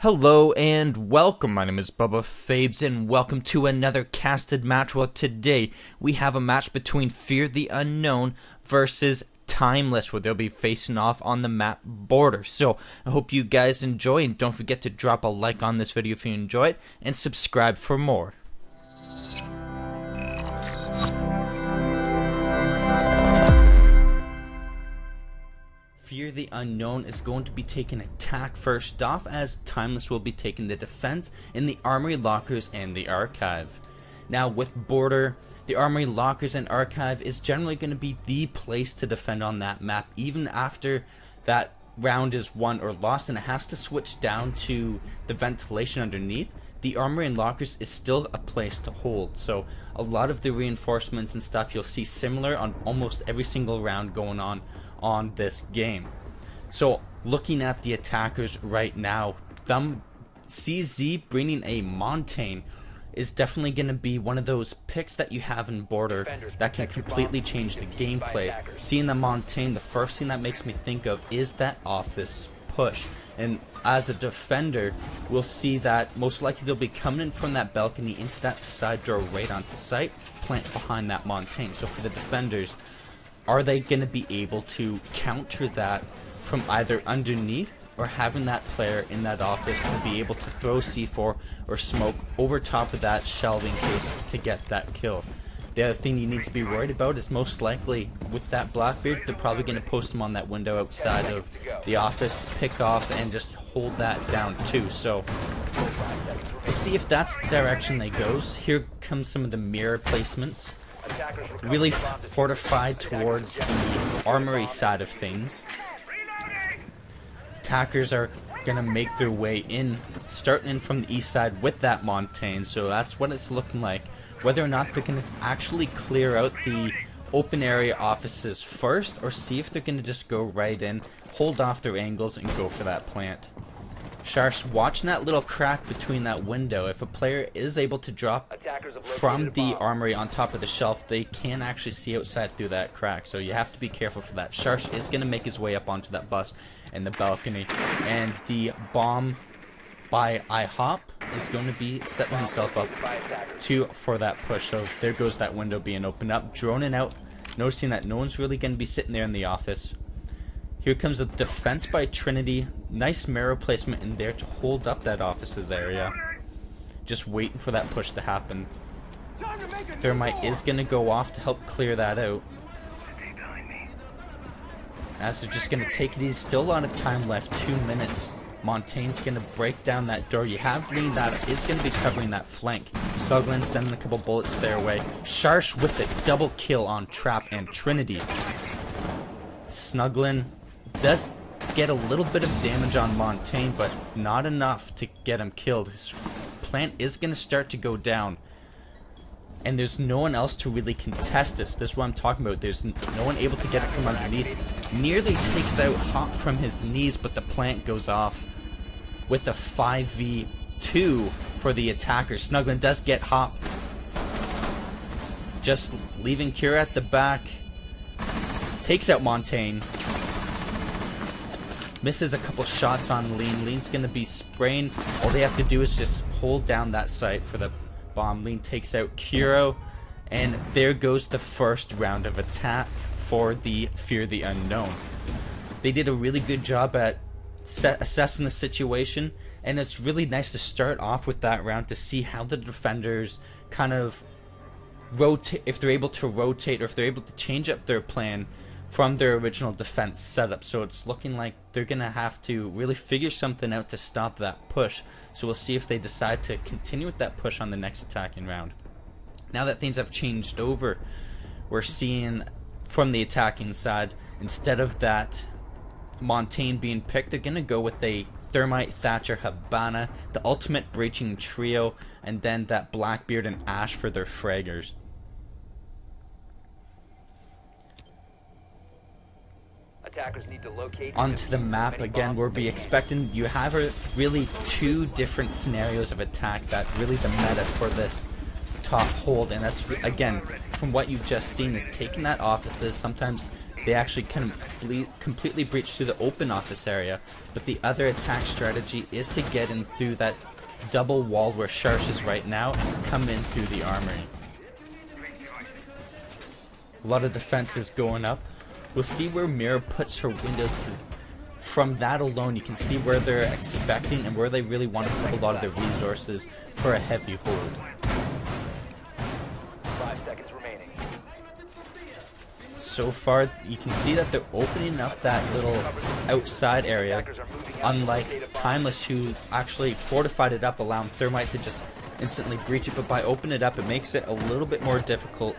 Hello and welcome, my name is Bubba Fabes and welcome to another casted match. Well, today we have a match between Fear the Unknown versus Timeless, where they'll be facing off on the map Border. So I hope you guys enjoy, and don't forget to drop a like on this video if you enjoy it, and subscribe for more. Fear the Unknown is going to be taking attack first off, as Timeless will be taking the defense in the Armory Lockers and the Archive. Now with Border, the Armory Lockers and Archive is generally going to be the place to defend on that map, even after that round is won or lost and it has to switch down to the ventilation underneath. The Armory and Lockers is still a place to hold, so a lot of the reinforcements and stuff you'll see similar on almost every single round going on this game. So looking at the attackers right now, CZ bringing a Montaigne is definitely going to be one of those picks that you have in Border that can completely change the gameplay. Seeing the Montaigne, the first thing that makes me think of is that office push, and as a defender we'll see that most likely they'll be coming in from that balcony into that side door right onto site, plant behind that Montaigne. So for the defenders, are they going to be able to counter that from either underneath or having that player in that office to be able to throw C4 or smoke over top of that shelving case to get that kill? The other thing you need to be worried about is most likely with that Blackbeard, they're probably going to post him on that window outside of the office to pick off and just hold that down too. So we'll see if that's the direction they goes. Here comes some of the mirror placements. Really fortified towards the armory side of things. Attackers are gonna make their way in, starting in from the east side with that Montaigne, so that's what it's looking like. Whether or not they're gonna actually clear out the open area offices first, or see if they're gonna just go right in, hold off their angles, and go for that plant. Sharsh watching that little crack between that window. If a player is able to drop from the armory on top of the shelf, they can actually see outside through that crack, so you have to be careful for that. Sharsh is going to make his way up onto that bus and the balcony, and the bomb by IHOP is going to be setting himself up for that push. So there goes that window being opened up, droning out, noticing that no one's really going to be sitting there in the office. Here comes a defense by Trinity. Nice mirror placement in there to hold up that office's area. Just waiting for that push to happen. Thermite is going to go off to help clear that out, as they're just going to take it easy. Still a lot of time left, 2 minutes. Montaigne's going to break down that door. You have Lee that is going to be covering that flank. Snuggling, sending a couple bullets their way. Sharsh with the double kill on Trap and Trinity. Snuggling does get a little bit of damage on Montaigne, but not enough to get him killed. His plant is going to start to go down, and there's no one else to really contest this. This is what I'm talking about. There's no one able to get it from underneath. Nearly takes out Hop from his knees, but the plant goes off with a 5v2 for the attacker. Snuggling does get Hop, just leaving Kira at the back. Takes out Montaigne. Misses a couple shots on Lean. Lean's going to be spraying. All they have to do is just hold down that site for the bomb. Lean takes out Kiro, and there goes the first round of attack for the Fear the Unknown. They did a really good job at assessing the situation, and it's really nice to start off with that round to see how the defenders kind of rotate, if they're able to rotate or if they're able to change up their plan from their original defense setup. So it's looking like they're gonna have to really figure something out to stop that push. So we'll see if they decide to continue with that push on the next attacking round. Now that things have changed over, we're seeing from the attacking side, instead of that Montaigne being picked, they're gonna go with a Thermite, Thatcher, Habana, the ultimate breaching trio, and then that Blackbeard and Ash for their fraggers. Need to locate onto the map again, we'll be expecting, you have really two different scenarios of attack that really the meta for this top hold, and that's again from what you've just seen is taking that offices, sometimes they actually completely breach through the open office area. But the other attack strategy is to get in through that double wall where Sharsh is right now and come in through the armory. A lot of defenses going up. We'll see where Mirror puts her windows, because from that alone you can see where they're expecting and where they really want to put a lot of their resources for a heavy hold. 5 seconds remaining. So far you can see that they're opening up that little outside area, unlike Timeless, who actually fortified it up, allowing Thermite to just instantly breach it. But by opening it up, it makes it a little bit more difficult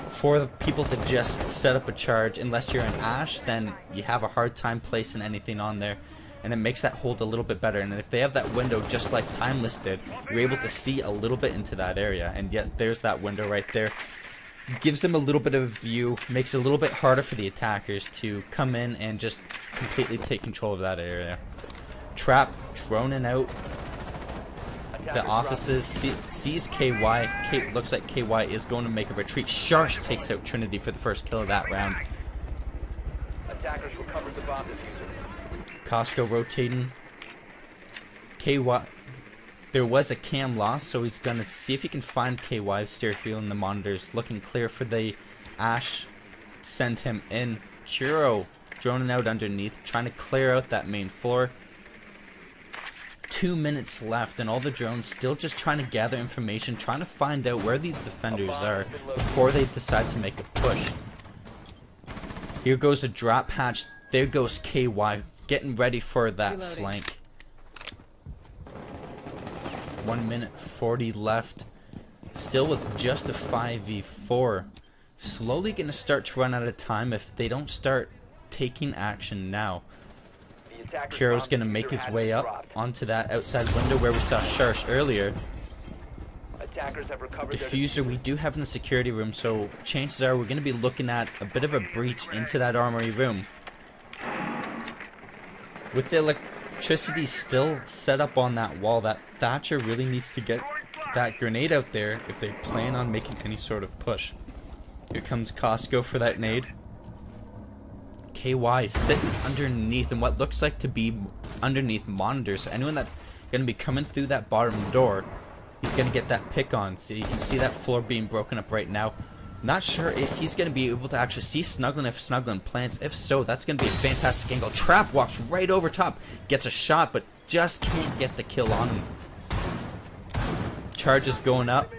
for the people to just set up a charge. Unless you're an Ashe, then you have a hard time placing anything on there, and it makes that hold a little bit better. And if they have that window just like Timeless did, you're able to see a little bit into that area, and yet there's that window right there. Gives them a little bit of view, makes it a little bit harder for the attackers to come in and just completely take control of that area. Trap droning out the offices, sees KY. Looks like KY is going to make a retreat. Sharsh takes out Trinity for the first kill of that round. Attackers recovered the bomb diffuser. Costco rotating. KY. There was a cam loss, so he's going to see if he can find KY. Steer fuel in the monitors. Looking clear for the Ashe. Send him in. Kuro droning out underneath, trying to clear out that main floor. 2 minutes left, and all the drones still just trying to gather information, trying to find out where these defenders are before they decide to make a push. Here goes a drop hatch. There goes KY, getting ready for that flank. 1 minute 40 left. Still with just a 5v4. Slowly going to start to run out of time if they don't start taking action now. Kuro's going to make his way up onto that outside window where we saw Sharsh earlier. Diffuser we do have in the security room, so chances are we're going to be looking at a bit of a breach into that armory room. With the electricity still set up on that wall, that Thatcher really needs to get that grenade out there if they plan on making any sort of push. Here comes Costco for that nade. KY sitting underneath, and what looks like to be underneath monitors. So anyone that's going to be coming through that bottom door, he's going to get that pick on. So you can see that floor being broken up right now. Not sure if he's going to be able to actually see Snuggling if Snuggling plants. If so, that's going to be a fantastic angle. Trap walks right over top, gets a shot, but just can't get the kill on him. Charge is going up.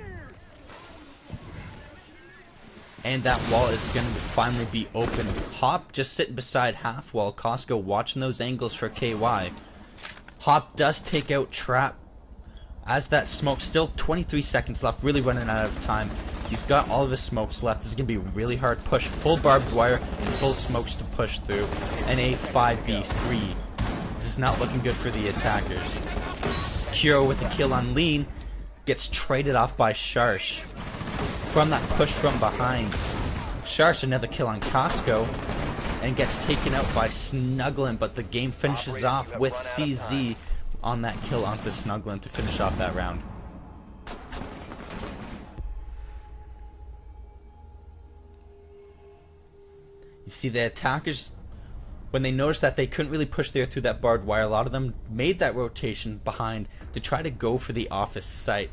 And that wall is going to finally be open. Hop just sitting beside half wall. Costco watching those angles for KY. Hop does take out Trap. As that smoke, still 23 seconds left. Really running out of time. He's got all of his smokes left. This is going to be a really hard push. Full barbed wire, full smokes to push through. And a 5v3. This is not looking good for the attackers. Kuro with a kill on Lean. Gets traded off by Sharsh. From that push from behind, Sharsh another kill on Costco and gets taken out by Snuggling, but the game finishes off with CZ on that kill onto Snuggling to finish off that round. You see the attackers, when they noticed that they couldn't really push there through that barbed wire, a lot of them made that rotation behind to try to go for the office site.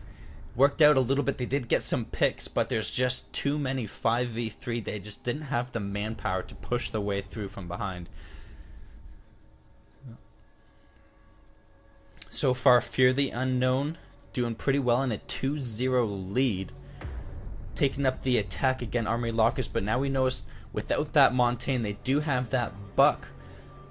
Worked out a little bit. They did get some picks, but there's just too many 5v3. They just didn't have the manpower to push the way through from behind. So far, Fear the Unknown doing pretty well in a 2-0 lead. Taking up the attack again, Armory Lockers, but now we notice without that Montaigne, they do have that Buck.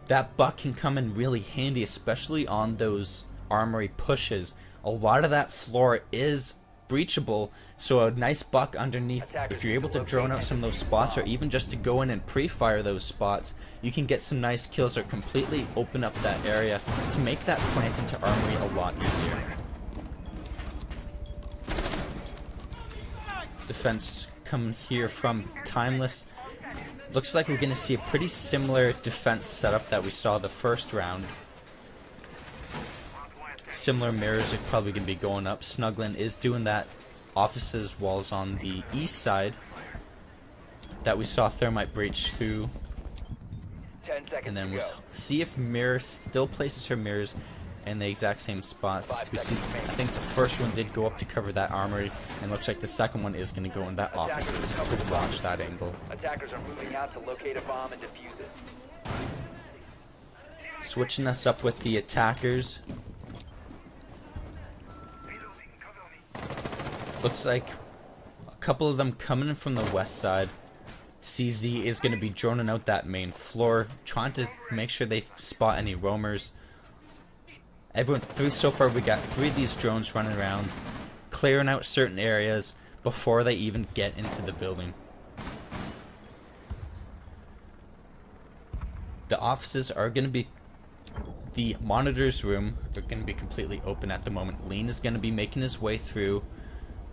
That Buck can come in really handy, especially on those armory pushes. A lot of that floor is breachable, so a nice Buck underneath, if you're able to drone out some of those spots, or even just to go in and pre-fire those spots, you can get some nice kills or completely open up that area to make that plant into armory a lot easier. Defense coming here from Timeless. Looks like we're going to see a pretty similar defense setup that we saw the first round. Similar mirrors are probably going to be going up. Snuggling is doing that offices walls on the east side that we saw Thermite breach through seconds And then to we'll go. see if Mirror still places her mirrors in the exact same spots. We see, I think the first one did go up to cover that armory, and looks like the second one is going to go in that offices to watch that angle. Attackers are moving out to locate a bomb and defuse it. Switching us up with the attackers. Looks like a couple of them coming in from the west side. CZ is going to be droning out that main floor, trying to make sure they spot any roamers. Everyone through so far, we got 3 of these drones running around, clearing out certain areas before they even get into the building. The offices are going to be, the monitors room are going to be completely open at the moment. Lean is going to be making his way through,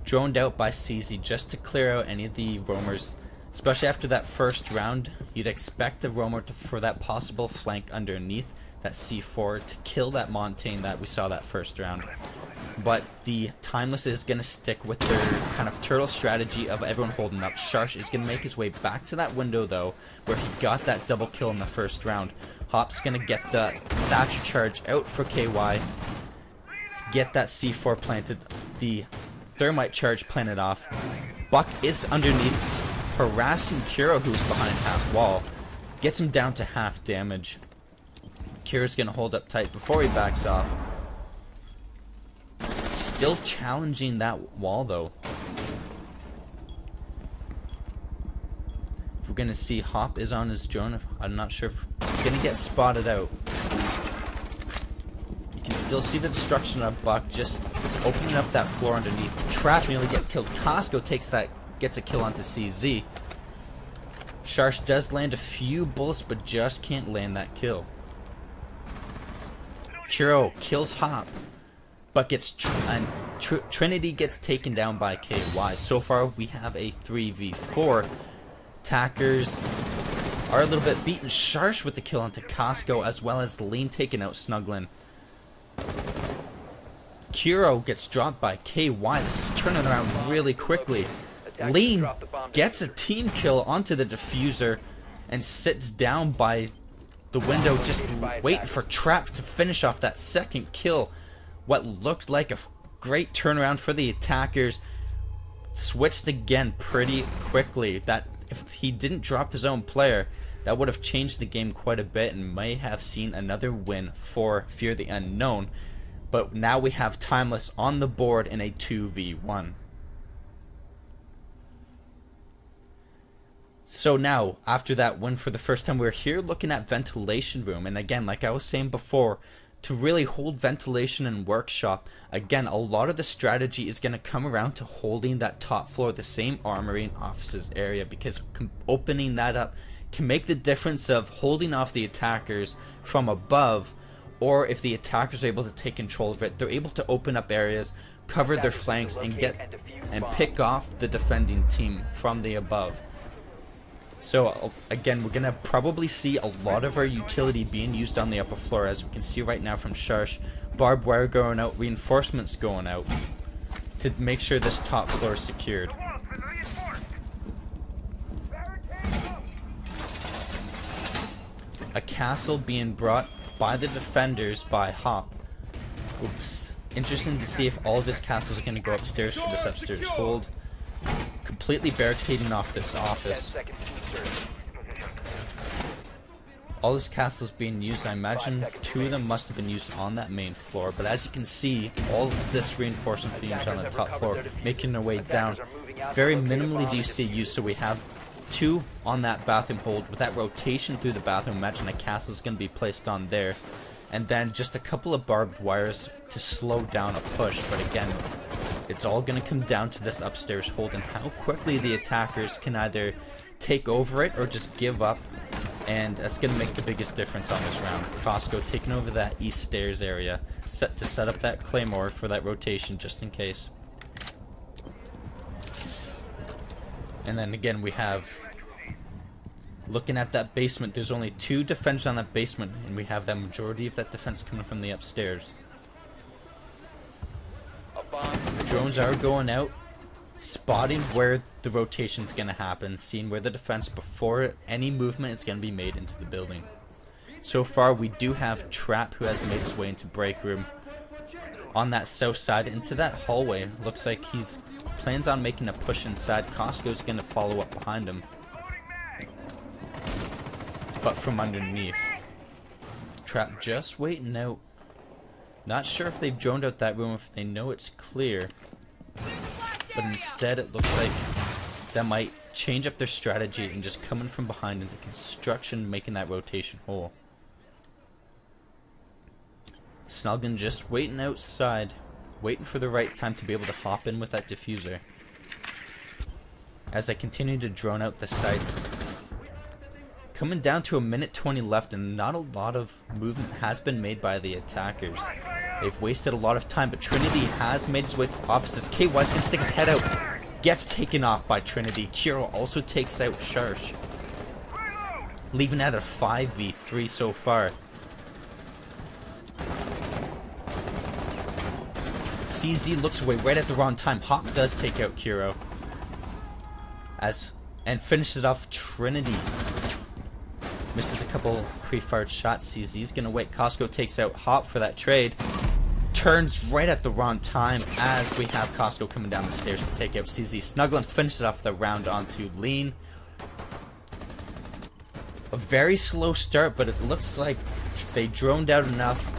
droned out by CZ just to clear out any of the roamers. Especially after that first round, you'd expect the roamer for that possible flank underneath that C4 to kill that Montaigne that we saw that first round. But the Timeless is going to stick with their kind of turtle strategy of everyone holding up. Sharsh is going to make his way back to that window though, where he got that double kill in the first round. Hop's going to get the Thatcher charge out for KY to get that C4 planted, the Thermite charge planted off. Buck is underneath, harassing Kuro, who's behind half wall. Gets him down to half damage. Kira's going to hold up tight before he backs off. Still challenging that wall though. If we're going to see Hop is on his drone, I'm not sure if he's going to get spotted out. You can still see the destruction of Buck just opening up that floor underneath. Trap nearly gets killed. Costco gets a kill onto CZ. Sharsh does land a few bullets but just can't land that kill. Kuro kills Hop, but gets Trinity gets taken down by KY. So far we have a 3v4. Attackers are a little bit beaten. Sharsh with the kill onto Costco, as well as Lean taking out Snuglin. Kuro gets dropped by KY. This is turning around really quickly. Lean gets a team kill onto the diffuser and sits down by the window, just waiting for Trap to finish off that second kill. What looked like a great turnaround for the attackers. Switched again pretty quickly. That if he didn't drop his own player, that would have changed the game quite a bit and may have seen another win for Fear the Unknown. But now we have Timeless on the board in a 2v1. So now, after that win for the first time, we're here looking at Ventilation Room. And again, like I was saying before, to really hold Ventilation and Workshop, again, a lot of the strategy is going to come around to holding that top floor, the same armory and offices area, because opening that up can make the difference of holding off the attackers from above, or if the attackers are able to take control of it, they're able to open up areas, cover their flanks, and pick off the defending team from the above. So again, we're going to probably see a lot of our utility being used on the upper floor, as we can see right now from Sharsh. Barbed wire going out, reinforcements going out to make sure this top floor is secured. A castle being brought by the defenders by Hop. Oops. Interesting to see if all of his castles are going to go upstairs for this upstairs hold. Completely barricading off this office. All this castles being used, I imagine 2 of them must have been used on that main floor, but as you can see, all of this reinforcement being used on the top floor, making their way down. Very minimally do you see used, so we have 2 on that bathroom hold. With that rotation through the bathroom, imagine a castle is going to be placed on there. And then just a couple of barbed wires to slow down a push, but again, it's all going to come down to this upstairs hold and how quickly the attackers can either take over it or just give up, and that's going to make the biggest difference on this round. Costco taking over that east stairs area, set to set up that claymore for that rotation just in case. And then again we have, looking at that basement, there's only 2 defenders on that basement, and we have the majority of that defense coming from the upstairs. Drones are going out, spotting where the rotation is going to happen, seeing where the defense before any movement is going to be made into the building. So far, we do have Trap, who has made his way into break room on that south side into that hallway. Looks like he's plans on making a push inside. Costco's going to follow up behind him, but from underneath. Trap just waiting out. Not sure if they've droned out that room, if they know it's clear, but instead it looks like that might change up their strategy and just come in from behind into construction, making that rotation hole. Snuggin just waiting outside, waiting for the right time to be able to hop in with that diffuser. As I continue to drone out the sites. Coming down to 1:20 left, and not a lot of movement has been made by the attackers. They've wasted a lot of time, but Trinity has made his way to offices. KY's gonna stick his head out. Gets taken off by Trinity. Kuro also takes out Sharsh, leaving at a 5v3 so far. CZ looks away right at the wrong time. Hop does take out Kuro. And finishes off Trinity. Misses a couple pre-fired shots. CZ's gonna wait. Costco takes out Hop for that trade. Turns right at the wrong time as we have Costco coming down the stairs to take out CZ. Snugglin finishes off the round onto Lean. A very slow start, but it looks like they droned out enough.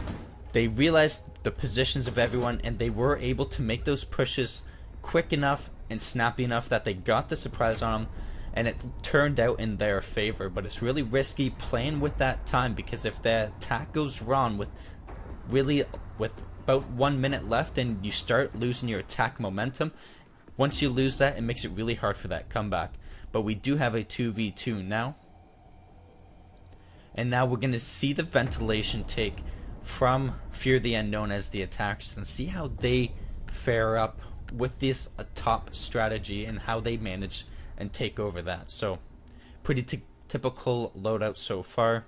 They realized the positions of everyone, and they were able to make those pushes quick enough and snappy enough that they got the surprise on them, and it turned out in their favor. But it's really risky playing with that time, because if the attack goes wrong with about 1 minute left and you start losing your attack momentum, once you lose that, it makes it really hard for that comeback. But we do have a 2v2 now, and now we're going to see the ventilation take from Fear the Unknown as the attackers and see how they fare up with this top strategy and how they manage and take over that. So pretty typical loadout so far.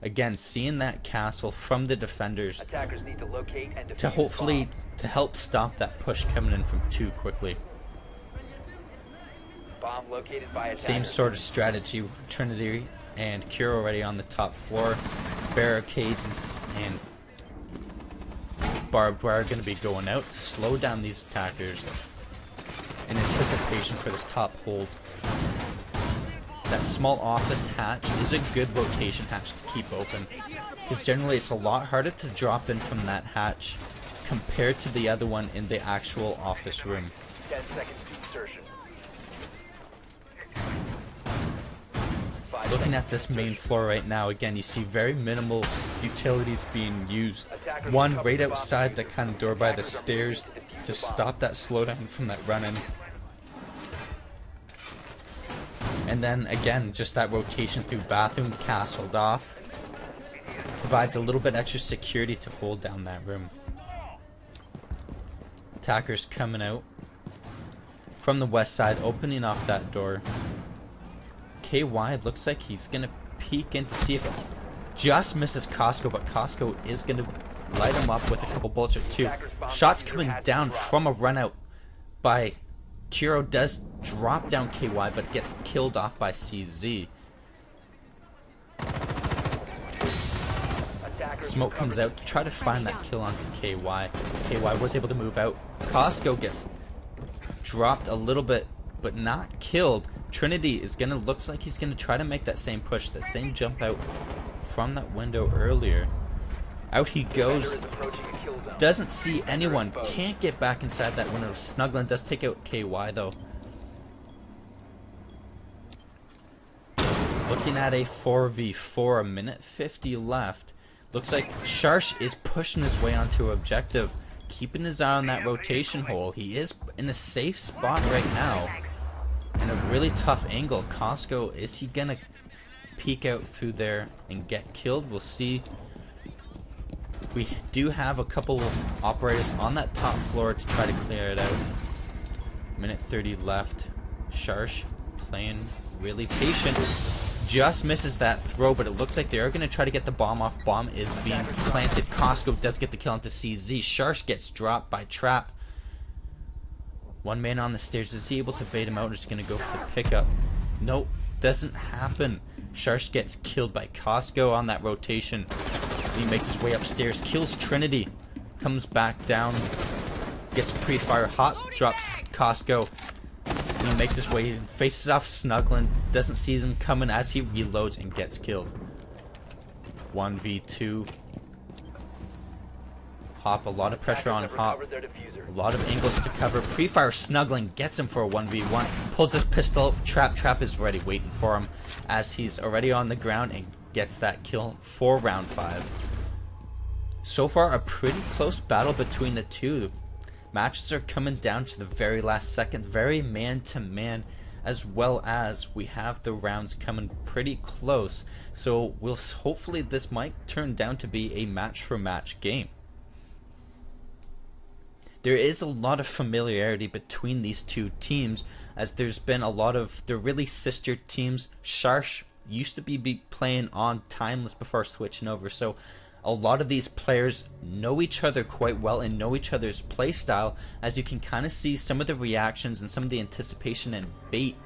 Again, seeing that castle from the defenders Attackers need to locate and defuse to hopefully bombs. to help stop that push coming in from 2 quickly. Bomb located by attackers. Same sort of strategy. Trinity and Cure already on the top floor. Barricades and barbed wire are going to be going out to slow down these attackers in anticipation for this top hold. That small office hatch is a good rotation hatch to keep open, because generally it's a lot harder to drop in from that hatch compared to the other one in the actual office room. 10 seconds to insertion. Looking at this main floor right now, again, you see very minimal utilities being used. One right outside that kind of door by the stairs to stop that slowdown from that run-in. And then again, just that rotation through bathroom castled off. Provides a little bit extra security to hold down that room. Attackers coming out from the west side, opening off that door. KY looks like he's going to peek in to see if it just misses Costco, but Costco is going to light him up with a couple bullets or 2. Shots coming down from a run out by Kuro. Does drop down KY, but gets killed off by CZ. Smoke comes out to try to find that kill onto KY. KY was able to move out. Costco gets dropped a little bit, but not killed. Trinity is gonna, looks like he's gonna try to make that same push, that same jump out from that window earlier. Out he goes. Doesn't see anyone. Can't get back inside that window. Snugglin does take out KY though. Looking at a 4v4, 1:50 left. Looks like Sharsh is pushing his way onto objective, keeping his eye on that rotation hole. He is in a safe spot right now, in a really tough angle. Costco, is he gonna peek out through there and get killed? We'll see. We do have a couple of operators on that top floor to try to clear it out. 1:30 left. Sharsh playing really patient. Just misses that throw, but it looks like they are going to try to get the bomb off. Bomb is being planted. Costco does get the kill onto CZ. Sharsh gets dropped by Trap. One man on the stairs. Is he able to bait him out, or is he going to go for the pickup? Nope, doesn't happen. Sharsh gets killed by Costco on that rotation. He makes his way upstairs, kills Trinity, comes back down, gets pre-fire. Hop drops Costco. He makes his way and faces off Snuggling. Doesn't see him coming as he reloads and gets killed. 1v2. Hop, a lot of pressure on Hop. A lot of angles to cover. Pre-fire Snuggling gets him for a 1v1. Pulls his pistol. Trap is ready waiting for him as he's already on the ground and gets that kill for round 5. So far a pretty close battle between the two. Matches are coming down to the very last second. Very man to man, as well as we have the rounds coming pretty close. So hopefully this might turn down to be a match for match game. There is a lot of familiarity between these two teams, as there's been a lot of, they're really sister teams. Sharsh used to be playing on Timeless before switching over, so a lot of these players know each other quite well and know each other's play style, as you can kind of see some of the reactions and some of the anticipation and bait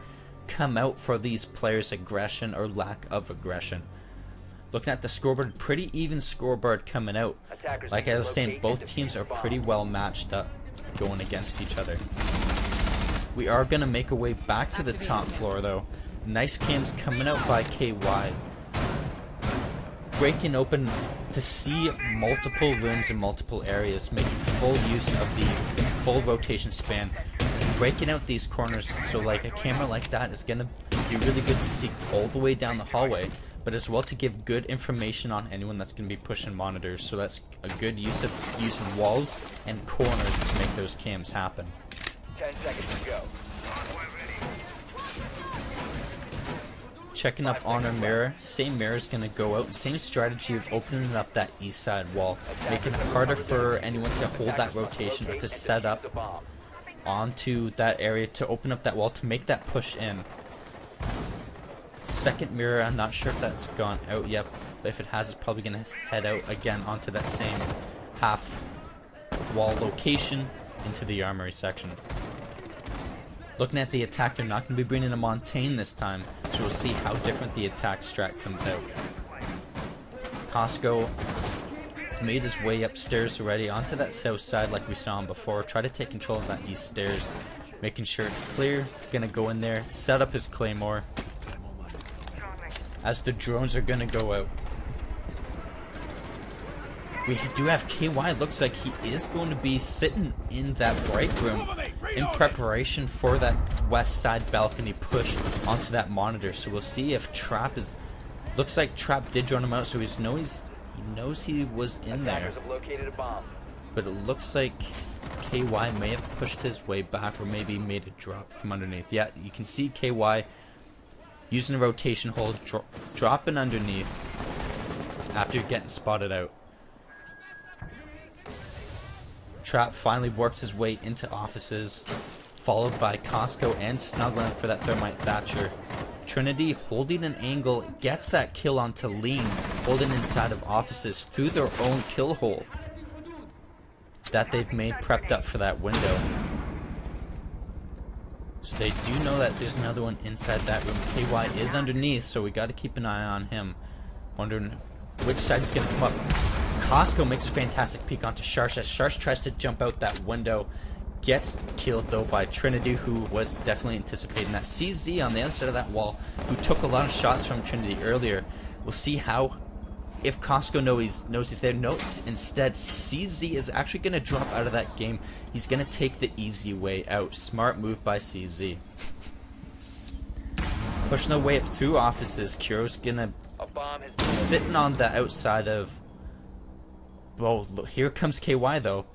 come out for these players' aggression or lack of aggression. Looking at the scoreboard, pretty even scoreboard coming out. Like I was saying, both teams are pretty well matched up going against each other. We are going to make our way back to the top floor though. Nice cams coming out by KY. Breaking open to see multiple rooms in multiple areas, making full use of the full rotation span. Breaking out these corners, so like a camera like that is going to be really good to see all the way down the hallway, but as well to give good information on anyone that's going to be pushing monitors. So that's a good use of using walls and corners to make those cams happen. 10 seconds to go. Checking up on our mirror. Same mirror is going to go out. Same strategy of opening up that east side wall. Making it harder for anyone to hold that rotation or to set up onto that area to open up that wall to make that push in. Second mirror, I'm not sure if that's gone out yet, but if it has, it's probably going to head out again onto that same half wall location into the armory section. Looking at the attack, they're not going to be bringing a Montaigne this time, so we'll see how different the attack strat comes out. Costco has made his way upstairs already onto that south side like we saw him before. Try to take control of that east stairs, making sure it's clear. Gonna go in there, set up his claymore as the drones are gonna go out. We do have KY. Looks like he is going to be sitting in that break room in preparation for that west side balcony push onto that monitor. So we'll see if Trap is... Looks like Trap did drone him out, so he knows he was in there. But it looks like KY may have pushed his way back, or maybe made a drop from underneath. Yeah, you can see KY using a rotation hold, dropping underneath after getting spotted out. Trap finally works his way into offices, followed by Costco and Snuggling for that Thermite Thatcher. Trinity holding an angle, gets that kill onto Lean, holding inside of offices through their own kill hole that they've made prepped up for that window. So they do know that there's another one inside that room. KY is underneath, so we got to keep an eye on him. Wondering which side he's going to come up. Costco makes a fantastic peek onto Sharsh as Sharsh tries to jump out that window. Gets killed though by Trinity, who was definitely anticipating that. CZ on the other side of that wall, who took a lot of shots from Trinity earlier. We'll see how, if Costco knows he's there. No, instead CZ is actually going to drop out of that game. He's going to take the easy way out. Smart move by CZ. Pushing their way up through offices. Kuro's going to be sitting on the outside of... Well, look, here comes KY though.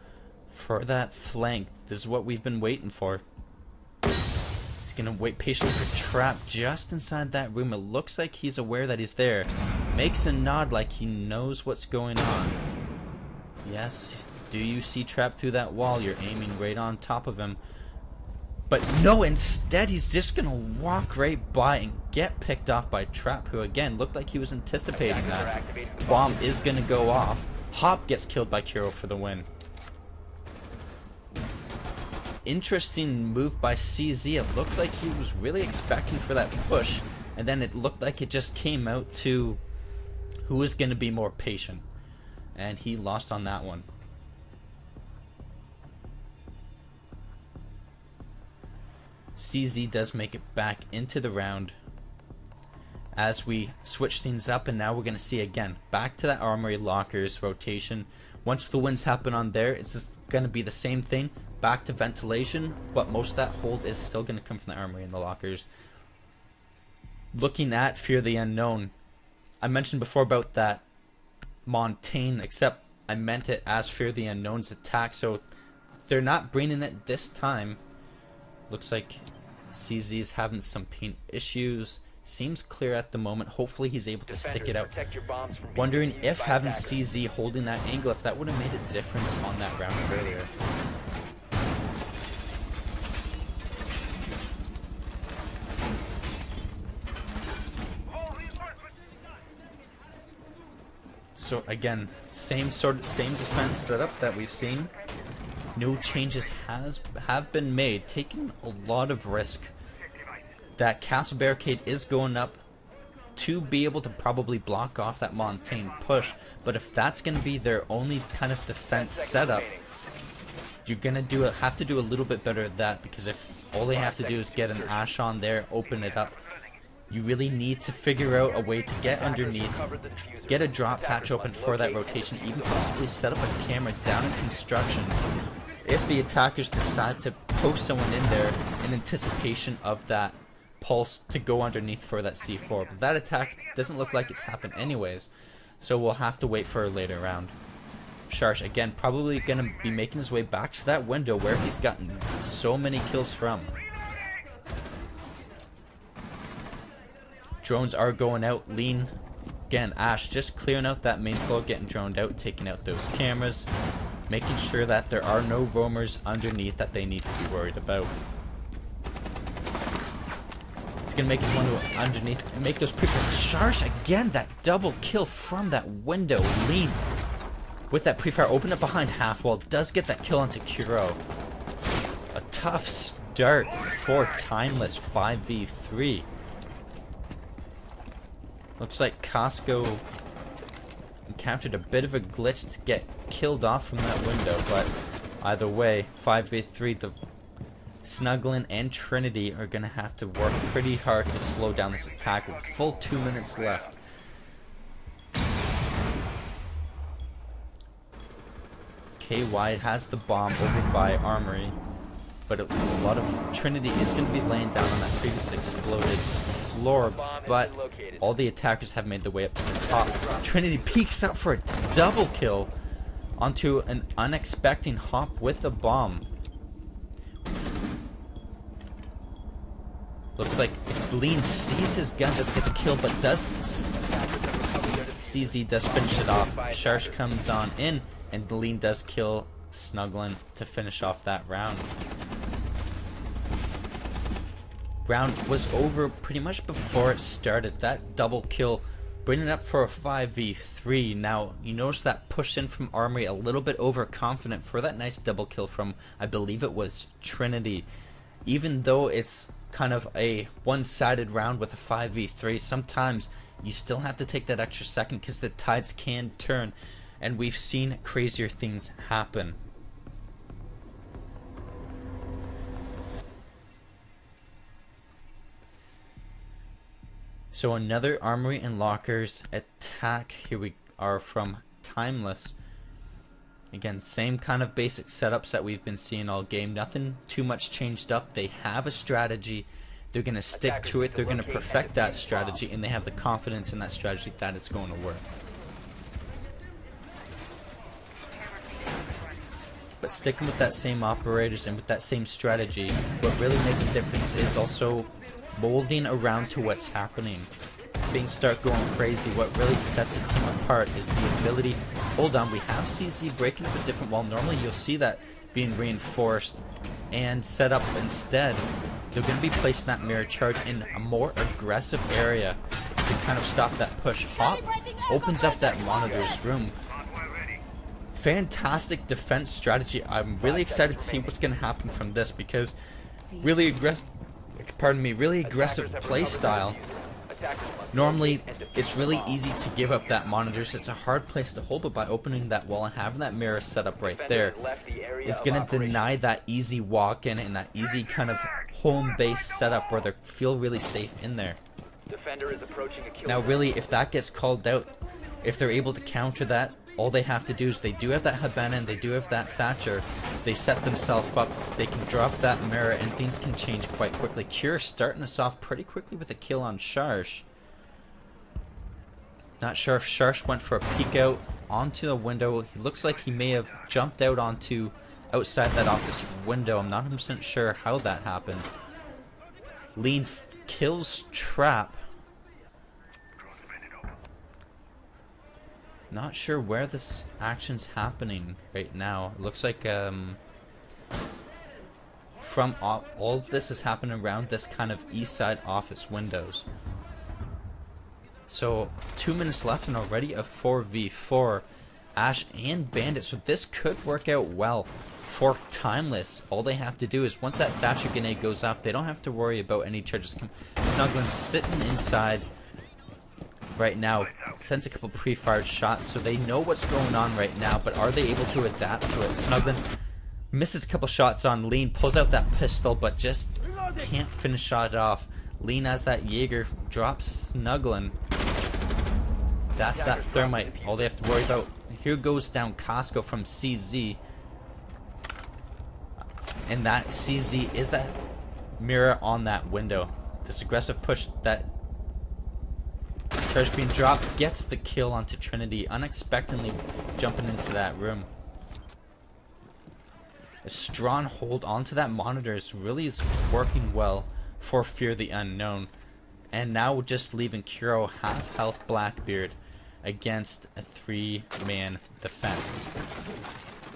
For that flank. This is what we've been waiting for. He's gonna wait patiently for Trap just inside that room. It looks like he's aware that he's there. Makes a nod like he knows what's going on. Yes, do you see Trap through that wall? You're aiming right on top of him. But no, instead he's just gonna walk right by and get picked off by Trap, who again looked like he was anticipating that. Bomb is gonna go off. Hop gets killed by Kuro for the win. Interesting move by CZ. It looked like he was really expecting for that push and then it looked like it just came out to who is going to be more patient, and he lost on that one. CZ does make it back into the round as we switch things up, and now we're going to see again back to that armory lockers rotation. Once the wins happen on there, it's just going to be the same thing, back to ventilation, but most of that hold is still going to come from the armory and the lockers. Looking at Fear the Unknown, I mentioned before about that Montaigne, except I meant it as Fear the Unknown's attack, so they're not bringing it this time. Looks like CZ's having some paint issues. Seems clear at the moment. Hopefully he's able to stick it out. Wondering if having CZ holding that angle, if that would have made a difference on that round earlier. So again, same defense setup that we've seen. No changes have been made, taking a lot of risk. That castle barricade is going up to be able to probably block off that Montaigne push, but if that's going to be their only kind of defense setup, you're going to have to do a little bit better at that, because if all they have to do is get an Ash on there, open it up, you really need to figure out a way to get underneath, get a drop hatch open for that rotation, even possibly set up a camera down in construction if the attackers decide to post someone in there in anticipation of that pulse to go underneath for that C4. But that attack doesn't look like it's happened anyways, so we'll have to wait for a later round. Sharsh again probably going to be making his way back to that window where he's gotten so many kills from. Drones are going out. Lean again, Ash just clearing out that main floor, getting droned out, taking out those cameras, making sure that there are no roamers underneath that they need to be worried about. He's gonna make his one underneath and make those pre-fire. Sharsh again, that double kill from that window. Lean with that pre-fire, open up behind half wall, does get that kill onto Kuro. A tough start for Timeless 5v3. Looks like Costco encountered a bit of a glitch to get killed off from that window, but either way, 5v3, the Snuggling and Trinity are going to have to work pretty hard to slow down this attack with full 2 minutes left. KY has the bomb over by Armory, but a lot of Trinity is going to be laying down on that previously exploded floor, but all the attackers have made their way up to the top. Trinity peeks up for a double kill onto an unexpected hop with the bomb. Looks like Lean sees his gun, does get the kill, but doesn't. CZ does finish it off. Sharsh comes on in, and Lean does kill Snuggling to finish off that round. Round was over pretty much before it started. That double kill bringing it up for a 5v3. Now you notice that push in from Armory a little bit overconfident for that nice double kill from, I believe it was Trinity. Even though it's kind of a one-sided round with a 5v3, sometimes you still have to take that extra second because the tides can turn, and we've seen crazier things happen. So another Armory and Lockers attack. Here we are from Timeless. Again, same kind of basic setups that we've been seeing all game. Nothing too much changed up. They have a strategy. They're going to stick to it. They're going to perfect that strategy, and they have the confidence in that strategy that it's going to work. But sticking with that same operators and with that same strategy, what really makes a difference is also molding around to what's happening. Things start going crazy. What really sets a team apart is the ability. Hold on, we have CZ breaking up a different wall. Normally you'll see that being reinforced and set up. Instead, they're going to be placing that mirror charge in a more aggressive area to kind of stop that push. Hop opens up that monitor's room. Fantastic defense strategy. I'm really excited to see what's going to happen from this, because really aggressive play style Normally, it's really easy to give up that monitors. It's a hard place to hold, but by opening that wall and having that mirror set up right there, it's going to deny that easy walk-in and that easy kind of home-based setup where they feel really safe in there. Now, really, if that gets called out, if they're able to counter that, all they have to do is they do have that Habana and they do have that Thatcher. They set themselves up. They can drop that mirror and things can change quite quickly. Cure starting us off pretty quickly with a kill on Sharsh. Not sure if Sharsh went for a peek out onto a window. He looks like he may have jumped out onto outside that office window. I'm not 100% sure how that happened. Lean kills Trap. Not sure where this action's happening right now. It looks like from all of this is happening around this kind of east side office windows. So 2 minutes left and already a 4v4. Ash and Bandit. So this could work out well for Timeless. All they have to do is once that Thatcher grenade goes off, they don't have to worry about any charges. Snugglin's sitting inside right now. Sends a couple pre-fired shots, so they know what's going on right now, but are they able to adapt to it? Snuggling misses a couple shots on Lean, pulls out that pistol, but just can't finish shot off. Lean as that Jaeger drops Snuggling. That's that thermite. All they have to worry about. Here goes down Costco from CZ. And that CZ is that mirror on that window. This aggressive push that charge being dropped gets the kill onto Trinity, unexpectedly jumping into that room. A strong hold onto that monitor really is working well for Fear the Unknown. And now just leaving Kuro half health Blackbeard against a 3-man defense.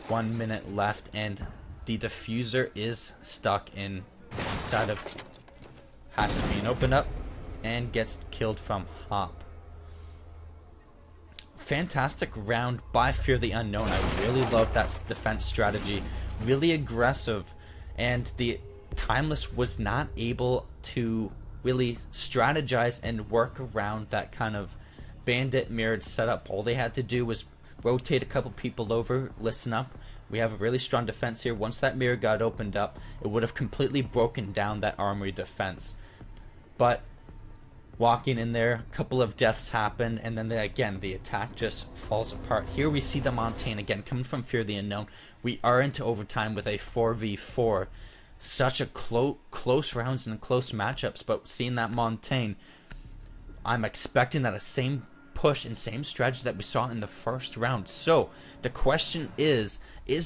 1 minute left and the diffuser is stuck inside of hatch being opened up and gets killed from Hop. Fantastic round by Fear the Unknown. I really love that defense strategy. Really aggressive, and the Timeless was not able to really strategize and work around that kind of bandit mirrored setup. All they had to do was rotate a couple people over, listen up. We have a really strong defense here. Once that mirror got opened up, it would have completely broken down that armory defense. But walking in there, a couple of deaths happen, and then again the attack just falls apart. Here we see the Montaigne again coming from Fear the Unknown. We are into overtime with a 4v4. Such a close rounds and close matchups, but seeing that Montaigne, I'm expecting that same push and same strategy that we saw in the first round. So the question is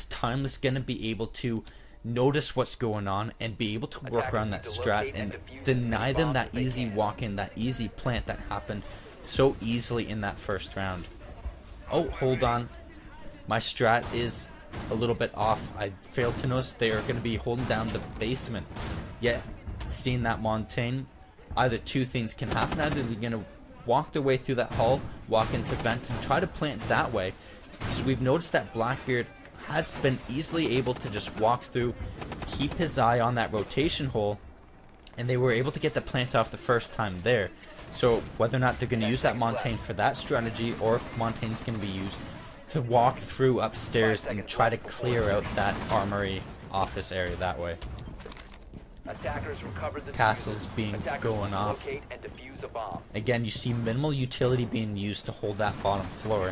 Timeless going to be able to notice what's going on and be able to work around that strat and deny them that easy walk-in, that easy plant that happened so easily in that first round? Oh, hold on. My strat is a little bit off. I failed to notice they are going to be holding down the basement. Yet, seeing that Montaigne, either two things can happen. Either they're going to walk their way through that hall, walk into vent, and try to plant that way. So we've noticed that Blackbeard has been easily able to just walk through, keep his eye on that rotation hole, and they were able to get the plant off the first time there. So whether or not they're going to use that Montaigne for that strategy, or if Montaigne's going to be used to walk through upstairs and try to clear out that armory office area that way. Castles being going off. Again, you see minimal utility being used to hold that bottom floor,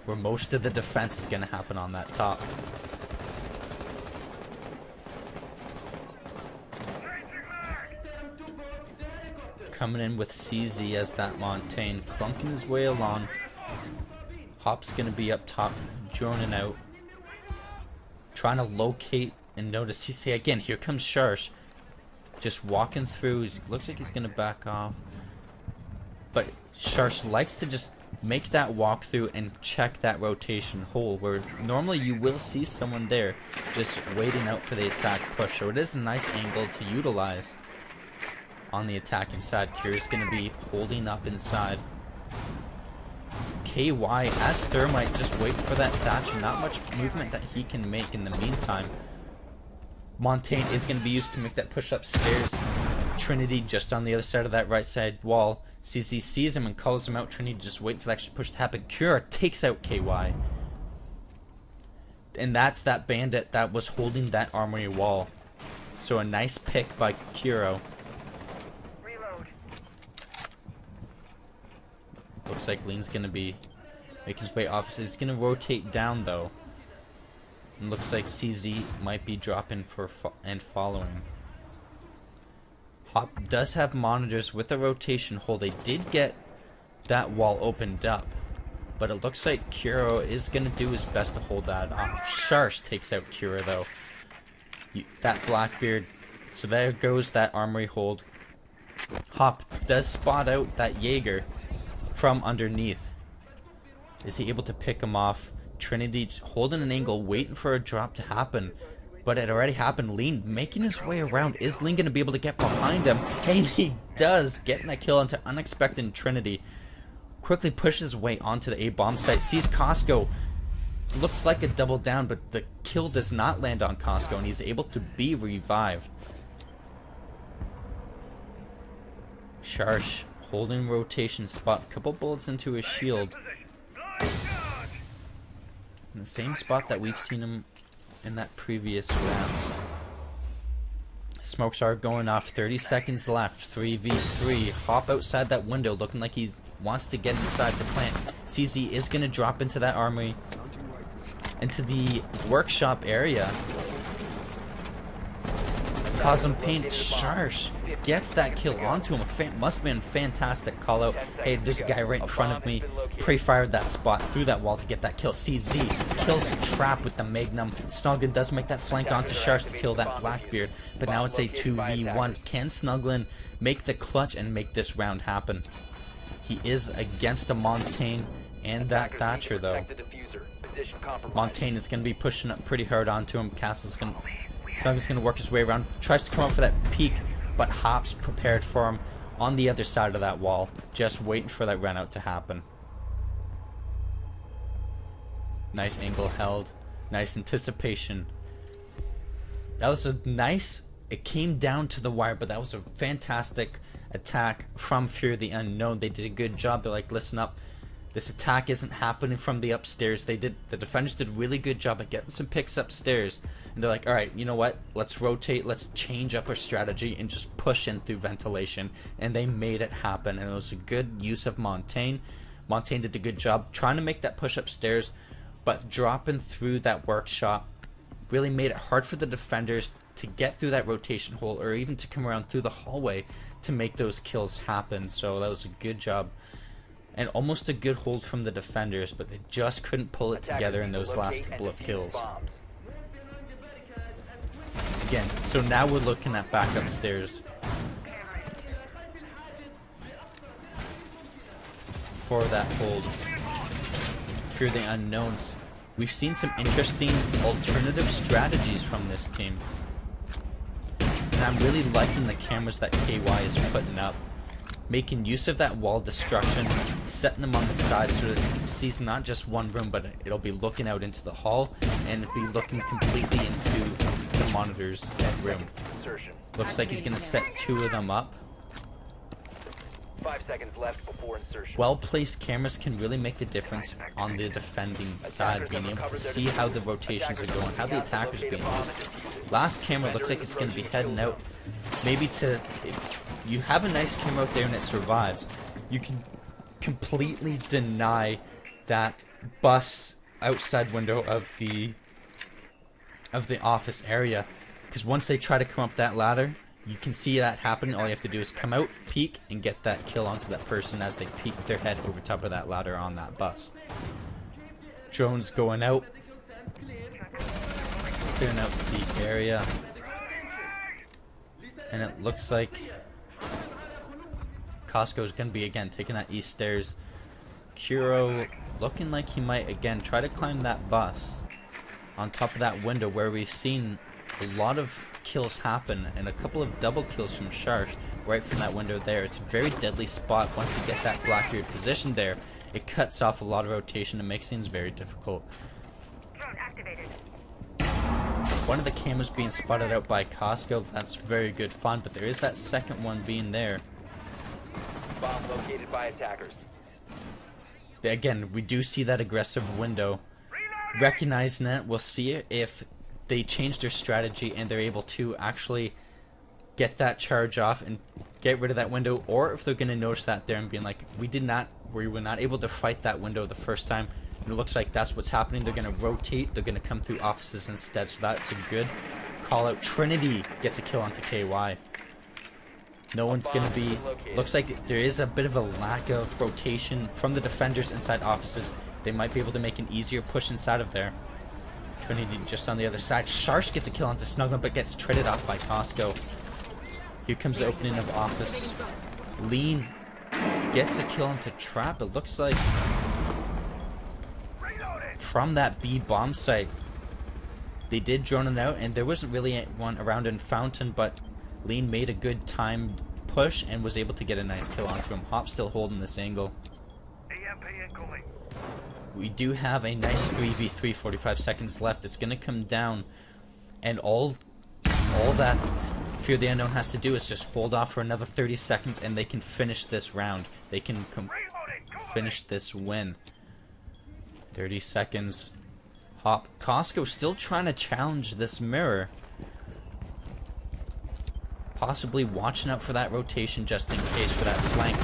where most of the defense is going to happen on that top. Coming in with CZ as that Montaigne, clunking his way along. Hop's going to be up top, droning out, trying to locate and notice. You see again, here comes Sharsh, just walking through. He looks like he's going to back off, but Sharsh likes to just make that walkthrough and check that rotation hole, where normally you will see someone there just waiting out for the attack push. So it is a nice angle to utilize on the attacking side. Curious going to be holding up inside. KY as Thermite just waiting for that Thatcher. Not much movement that he can make in the meantime. Montaigne is going to be used to make that push upstairs. Trinity just on the other side of that right side wall. CZ sees him and calls him out. Trinity just waiting for that extra push to happen. Kira takes out KY. And that's that bandit that was holding that armory wall. So a nice pick by Kiro. Reload. Looks like Lean's gonna be making his way off. He's gonna rotate down though. And looks like CZ might be dropping for and following. Hop does have monitors with a rotation hold. They did get that wall opened up, but it looks like Kuro is gonna do his best to hold that off. Sharsh takes out Kuro though. That Blackbeard. So there goes that armory hold. Hop does spot out that Jaeger from underneath. Is he able to pick him off? Trinity holding an angle, waiting for a drop to happen. But it already happened. Lean making his way around. Is Lean going to be able to get behind him? And he does, getting that kill onto unexpected Trinity. Quickly pushes his way onto the A-bomb site. Sees Costco. Looks like a double down, but the kill does not land on Costco, and he's able to be revived. Sharsh holding rotation spot. Couple bullets into his shield. In the same spot that we've seen him in that previous round. Smokes are going off. 30 seconds left. 3v3. Hop outside that window looking like he wants to get inside the plant. CZ is going to drop into that armory. Into the workshop area. Cause him pain. Sharsh gets that kill onto him. Must have been a fantastic call out. Hey, there's a guy right in front of me. Pre-fired that spot through that wall to get that kill. CZ kills the trap with the Magnum. Snuglin does make that flank onto Sharsh to kill that Blackbeard. But now it's a 2v1. Can Snuglin make the clutch and make this round happen? He is against the Montaigne and that Thatcher though. Montaigne is going to be pushing up pretty hard onto him. Castle's going to... Snuglin's going to work his way around. Tries to come up for that peek, but Hop's prepared for him on the other side of that wall. Just waiting for that run out to happen. Nice angle held. Nice anticipation. That was a nice... It came down to the wire, but that was a fantastic attack from Fear the Unknown. They did a good job. They're like, listen up. This attack isn't happening from the upstairs. The defenders did a really good job at getting some picks upstairs. And they're like, alright, you know what? Let's rotate, let's change up our strategy and just push in through ventilation. And they made it happen. And it was a good use of Montaigne. Montaigne did a good job trying to make that push upstairs, but dropping through that workshop really made it hard for the defenders to get through that rotation hole or even to come around through the hallway to make those kills happen. So that was a good job. And almost a good hold from the defenders, but they just couldn't pull it together in those last couple of kills. Again, so now we're looking at back upstairs. For that hold. Fear the Unknowns. We've seen some interesting alternative strategies from this team. And I'm really liking the cameras that KY is putting up. Making use of that wall destruction, setting them on the side so that it sees not just one room, but it'll be looking out into the hall and it'll be looking completely into the monitor's room. Looks like he's going to set 2 of them up. 5 seconds left before insertion. Well-placed cameras can really make the difference on the defending side, being able to see how the rotations are going, how the attacker's being used. Last camera looks like it's going to be heading out. Maybe to... If you have a nice camera out there and it survives, you can completely deny that bus outside window of the office area. Because once they try to come up that ladder, you can see that happening. All you have to do is come out, peek, and get that kill onto that person as they peek their head over top of that ladder on that bus. Drones going out. Clearing out the area. And it looks like Costco is going to be, again, taking that east stairs. Kuro looking like he might, again, try to climb that bus on top of that window where we've seen a lot of kills happen and a couple of double kills from Sharsh right from that window there. It's a very deadly spot. Once you get that Blackbeard positioned there, it cuts off a lot of rotation and makes things very difficult. Drone activated. One of the cameras being spotted out by Costco. That's very good fun, but there is that second one being there. Bomb located by attackers. Again, we do see that aggressive window. Recognizing that, we'll see if they change their strategy and they're able to actually get that charge off and get rid of that window, or if they're going to notice that there and being like, we were not able to fight that window the first time. And it looks like that's what's happening. They're going to rotate. They're going to come through offices instead. So that's a good call out. Trinity gets a kill onto KY. No one's going to be... Looks like there is a bit of a lack of rotation from the defenders inside offices. They might be able to make an easier push inside of there. Trinity just on the other side. Sharsh gets a kill onto Snuggling, but gets traded off by Costco. Here comes the opening of office. Lean gets a kill onto Trap. It looks like from that B bomb site they did drone it out, and there wasn't really one around in Fountain, but Lean made a good timed push and was able to get a nice kill onto him. Hop still holding this angle. We do have a nice 3v3, 45 seconds left. It's going to come down, and all that Fear the Unknown has to do is just hold off for another 30 seconds and they can finish this round. They can finish this win. 30 seconds. Hop. Costco still trying to challenge this mirror. Possibly watching out for that rotation just in case for that flank.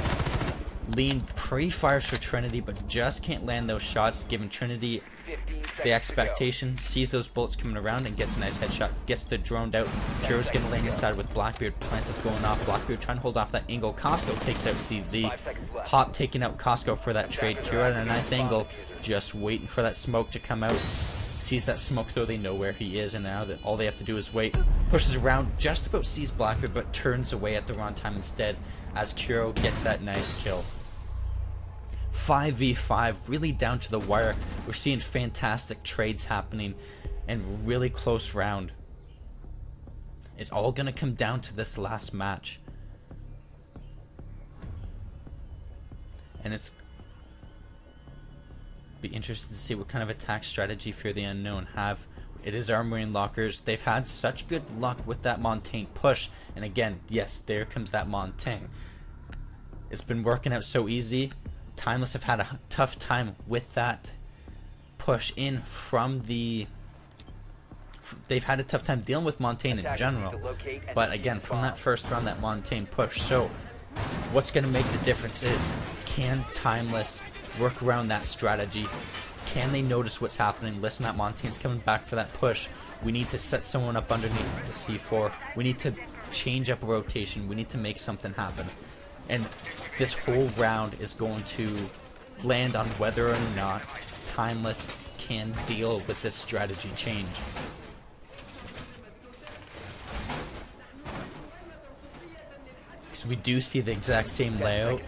Lean pre-fires for Trinity, but just can't land those shots, giving Trinity the expectation. Sees those bullets coming around and gets a nice headshot. Gets the droned out. Pure's gonna land inside with Blackbeard. Planted's going off. Blackbeard trying to hold off that angle. Costco takes out CZ. Hop taking out Costco for that trade. Pure at a nice angle. Just waiting for that smoke to come out. Sees that smoke though, they know where he is, and now that all they have to do is wait. Pushes around, just about sees Blackbeard, but turns away at the wrong time instead as Kuro gets that nice kill. 5v5, really down to the wire. We're seeing fantastic trades happening and really close round. It's all gonna come down to this last match. And it's be interested to see what kind of attack strategy Fear the Unknown have. It is Armory and Lockers. They've had such good luck with that Montaigne push, and again, yes, there comes that Montaigne. It's been working out so easy. Timeless have had a tough time with that push in from the... They've had a tough time dealing with Montaigne in general, but again, from that first round, that Montaigne push. So what's going to make the difference is, can Timeless work around that strategy? Can they notice what's happening? Listen, that Montaigne's coming back for that push. We need to set someone up underneath the C4. We need to change up a rotation. We need to make something happen. And this whole round is going to land on whether or not Timeless can deal with this strategy change. So we do see the exact same layout.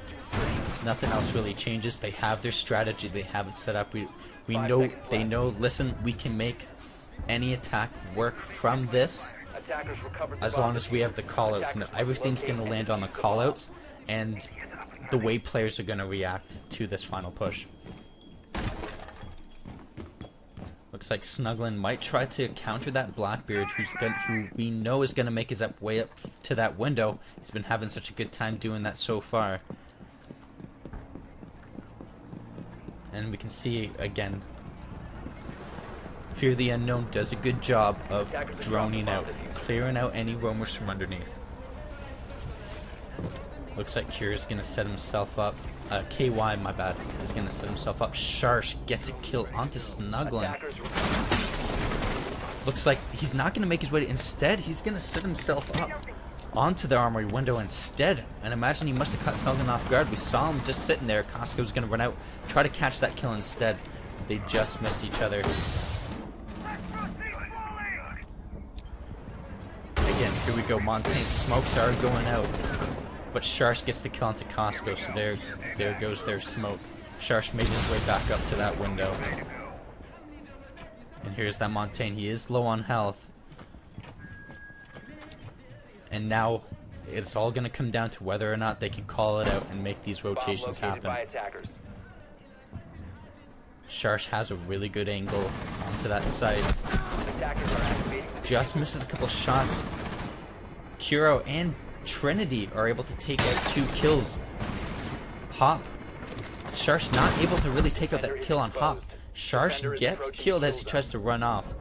Nothing else really changes. They have their strategy. They have it set up. We know, they know, listen, we can make any attack work from this as long as we have the callouts. And everything's going to land on the callouts and the way players are going to react to this final push. Looks like Snuggling might try to counter that Blackbeard, who we know is going to make his way up to that window. He's been having such a good time doing that so far. And we can see, again, Fear the Unknown does a good job of droning out, clearing out any roamers from underneath. Looks like Cure is going to set himself up. KY, my bad, is going to set himself up. Sharsh gets a kill onto Snuggling. Looks like he's not going to make his way. Instead, he's going to set himself up onto the armory window instead. And imagine he must have caught Snuggling off guard. We saw him just sitting there. Costco's going to run out, try to catch that kill instead. They just missed each other. Again, here we go. Montaigne's smokes are going out. But Sharsh gets the kill onto Costco, so there goes their smoke. Sharsh made his way back up to that window. And here's that Montaigne. He is low on health. And now it's all going to come down to whether or not they can call it out and make these rotations happen. Sharsh has a really good angle onto that site. just misses a couple shots. Kuro and Trinity are able to take out 2 kills. Hop. Sharsh not able to really take out that kill on Hop. Sharsh gets killed as he tries to run off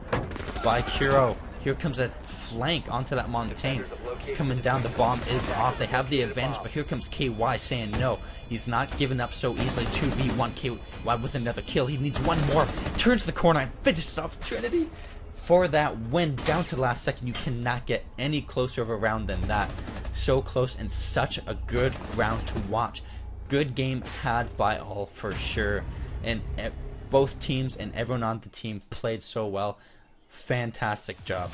by Kuro. Here comes a flank onto that Montaigne. He's coming down. The bomb is off. They have the advantage, but here comes KY saying no. He's not giving up so easily. 2v1 KY with another kill. He needs one more. Turns the corner and finishes off Trinity for that win. Down to the last second. You cannot get any closer of a round than that. So close and such a good round to watch. Good game had by all for sure. And both teams and everyone on the team played so well. Fantastic job.